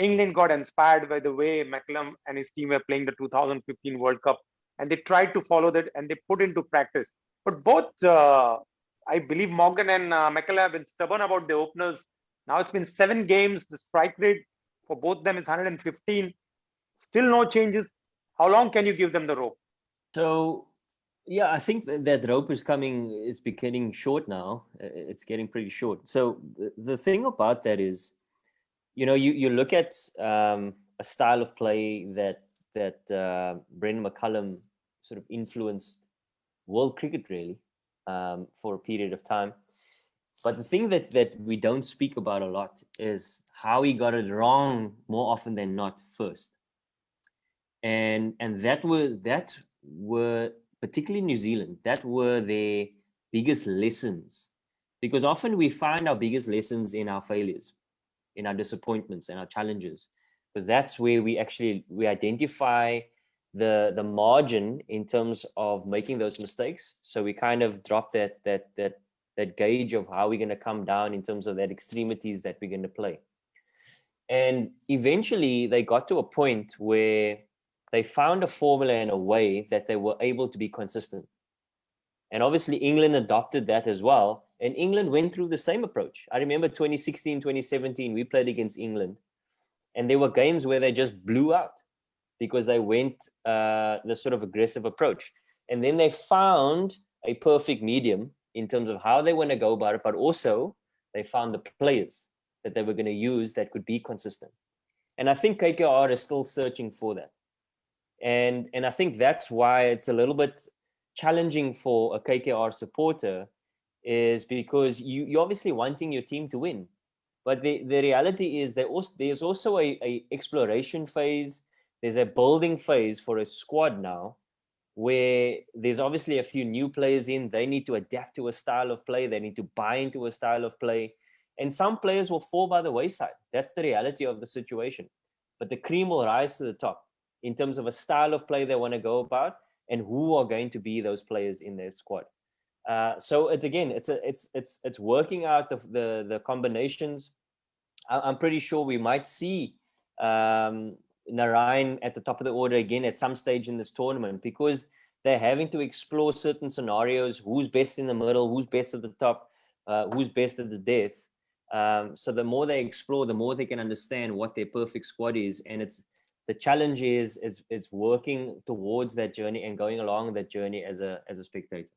England got inspired by the way McCallum and his team were playing the 2015 World Cup, and they tried to follow that and they put into practice. But both, I believe Morgan and McCallum have been stubborn about the openers. Now it's been 7 games. The strike rate for both them is 115. Still no changes. How long can you give them the rope? So, yeah, I think that rope is getting short now. It's getting pretty short. So the thing about that is, you look at a style of play that Brendan McCullum sort of influenced world cricket really for a period of time. But the thing that we don't speak about a lot is how he got it wrong more often than not first. And that were particularly New Zealand, that were their biggest lessons, because often we find our biggest lessons in our failures, in our disappointments and our challenges, because that's where we identify the margin in terms of making those mistakes. So we kind of drop that gauge of how we're going to come down in terms of that extremities that we're going to play. And eventually they got to a point where they found a formula and a way that they were able to be consistent. And obviously England adopted that as well. And England went through the same approach. I remember 2016, 2017, we played against England. And there were games where they just blew out because they went the sort of aggressive approach. And then they found a perfect medium in terms of how they want to go about it, but also they found the players that they were going to use that could be consistent. And I think KKR is still searching for that. And I think that's why it's a little bit challenging for a KKR supporter, is because you're obviously wanting your team to win. But the reality is there's also a exploration phase. There's a building phase for a squad now, where there's obviously a few new players in. They need to adapt to a style of play. They need to buy into a style of play. And some players will fall by the wayside. That's the reality of the situation. But the cream will rise to the top in terms of a style of play they want to go about and who are going to be those players in their squad. So it's working out the combinations. I'm pretty sure we might see Narayan at the top of the order again at some stage in this tournament, because they're having to explore certain scenarios: who's best in the middle, who's best at the top, who's best at the death. So the more they explore, the more they can understand what their perfect squad is. And the challenge is working towards that journey and going along that journey as a spectator.